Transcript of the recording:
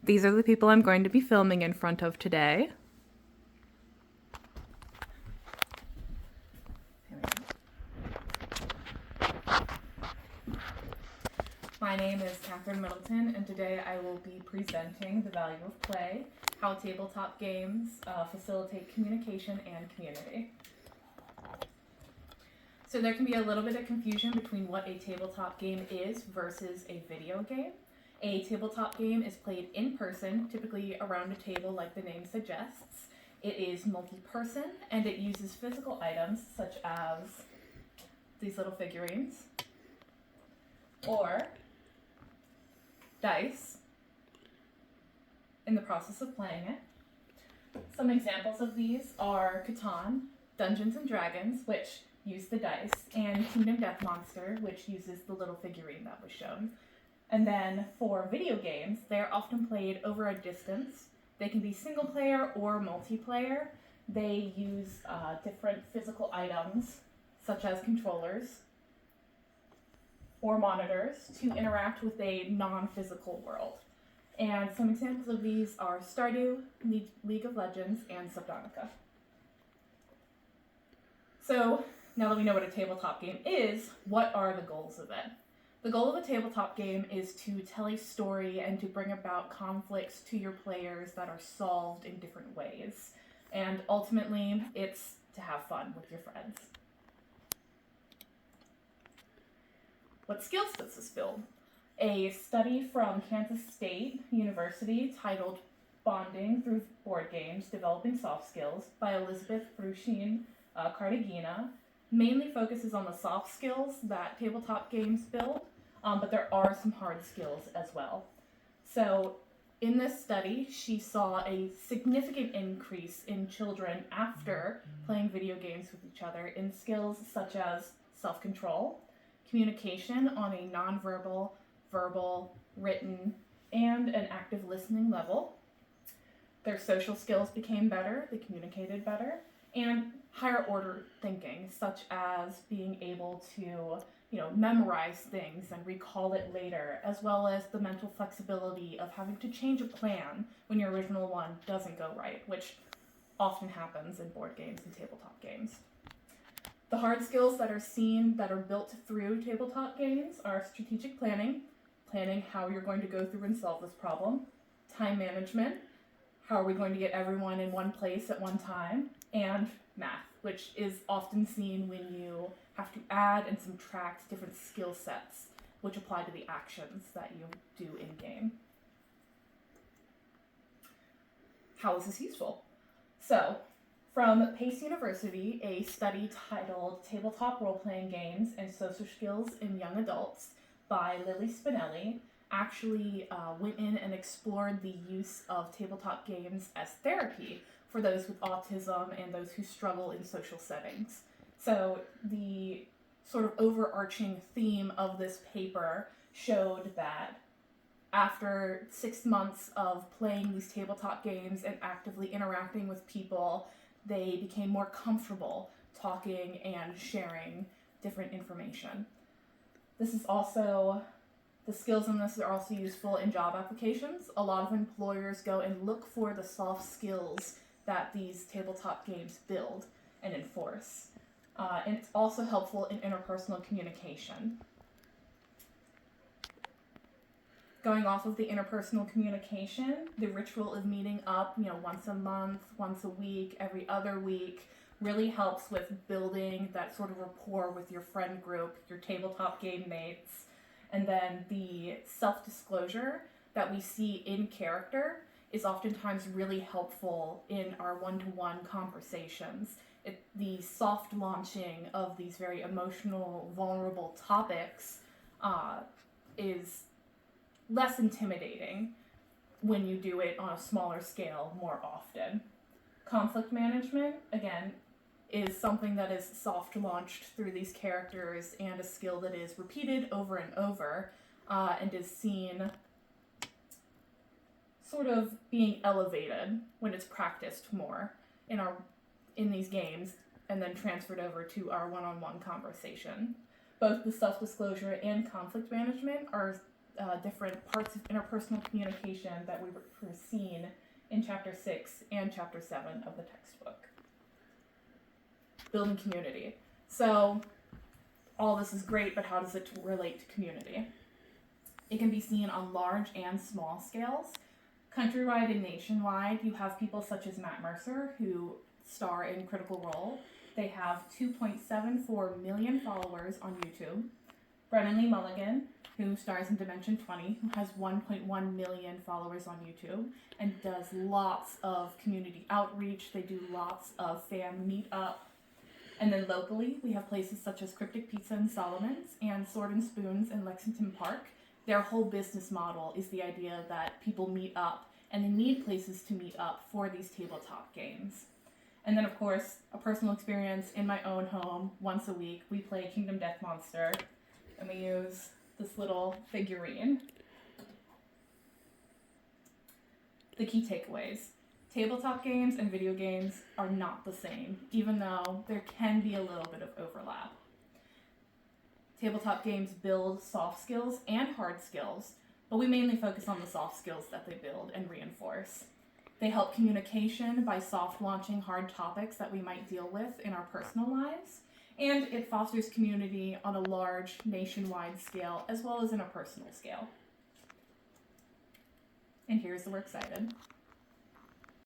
These are the people I'm going to be filming in front of today. My name is Catherine Middleton, and today I will be presenting the value of play, how tabletop games facilitate communication and community. So there can be a little bit of confusion between what a tabletop game is versus a video game. A tabletop game is played in person, typically around a table like the name suggests. It is multi-person, and it uses physical items such as these little figurines, or dice in the process of playing it. Some examples of these are Catan, Dungeons and Dragons, which use the dice, and Kingdom Death Monster, which uses the little figurine that was shown. And then for video games, they're often played over a distance. They can be single player or multiplayer. They use different physical items, such as controllers or monitors, to interact with a non-physical world. And some examples of these are Stardew, League of Legends, and Subnautica. So, now that we know what a tabletop game is, what are the goals of it? The goal of a tabletop game is to tell a story and to bring about conflicts to your players that are solved in different ways. And ultimately, it's to have fun with your friends. What skills does this build? A study from Kansas State University titled Bonding Through Board Games, Developing Soft Skills by Elizabeth Brusheen Cartagena mainly focuses on the soft skills that tabletop games build, but there are some hard skills as well. So in this study, she saw a significant increase in children after playing video games with each other in skills such as self-control, communication on a nonverbal, verbal, written, and an active listening level. Their social skills became better, they communicated better, and higher order thinking, such as being able to, memorize things and recall it later, as well as the mental flexibility of having to change a plan when your original one doesn't go right, which often happens in board games and tabletop games. The hard skills that are built through tabletop games are strategic planning how you're going to go through and solve this problem, time management, how are we going to get everyone in one place at one time, and math, which is often seen when you have to add and subtract different skill sets which apply to the actions that you do in-game. How is this useful? So, from Pace University, a study titled Tabletop Role-Playing Games and Social Skills in Young Adults by Lily Spinelli actually went in and explored the use of tabletop games as therapy for those with autism and those who struggle in social settings. So the sort of overarching theme of this paper showed that after 6 months of playing these tabletop games and actively interacting with people, they became more comfortable talking and sharing different information. The skills in this are also useful in job applications. A lot of employers go and look for the soft skills that these tabletop games build and enforce. And it's also helpful in interpersonal communication. Going off of the interpersonal communication, the ritual of meeting up, once a month, once a week, every other week, really helps with building that sort of rapport with your friend group, your tabletop game mates. And then the self-disclosure that we see in character is oftentimes really helpful in our one-to-one conversations. The soft launching of these very emotional, vulnerable topics is less intimidating when you do it on a smaller scale more often. Conflict management, again, is something that is soft launched through these characters and a skill that is repeated over and over and is seen sort of being elevated when it's practiced more in these games and then transferred over to our one-on-one conversation. Both the self-disclosure and conflict management are different parts of interpersonal communication that we were seen in Chapter 6 and Chapter 7 of the textbook. Building community. So all this is great, but how does it relate to community? It can be seen on large and small scales. Countrywide and nationwide, you have people such as Matt Mercer, who star in Critical Role. They have 2.74 million followers on YouTube. Brennan Lee Mulligan, who stars in Dimension 20, who has 1.1 million followers on YouTube and does lots of community outreach. They do lots of fan meetup. And then locally, we have places such as Cryptic Pizza in Solomon's and Sword and Spoons in Lexington Park. Their whole business model is the idea that people meet up and they need places to meet up for these tabletop games. And then, of course, a personal experience in my own home. Once a week, we play Kingdom Death Monster, and we use this little figurine. The key takeaways. Tabletop games and video games are not the same, even though there can be a little bit of overlap. Tabletop games build soft skills and hard skills, but we mainly focus on the soft skills that they build and reinforce. They help communication by soft launching hard topics that we might deal with in our personal lives, and it fosters community on a large nationwide scale as well as in a personal scale. And here's the Works Cited.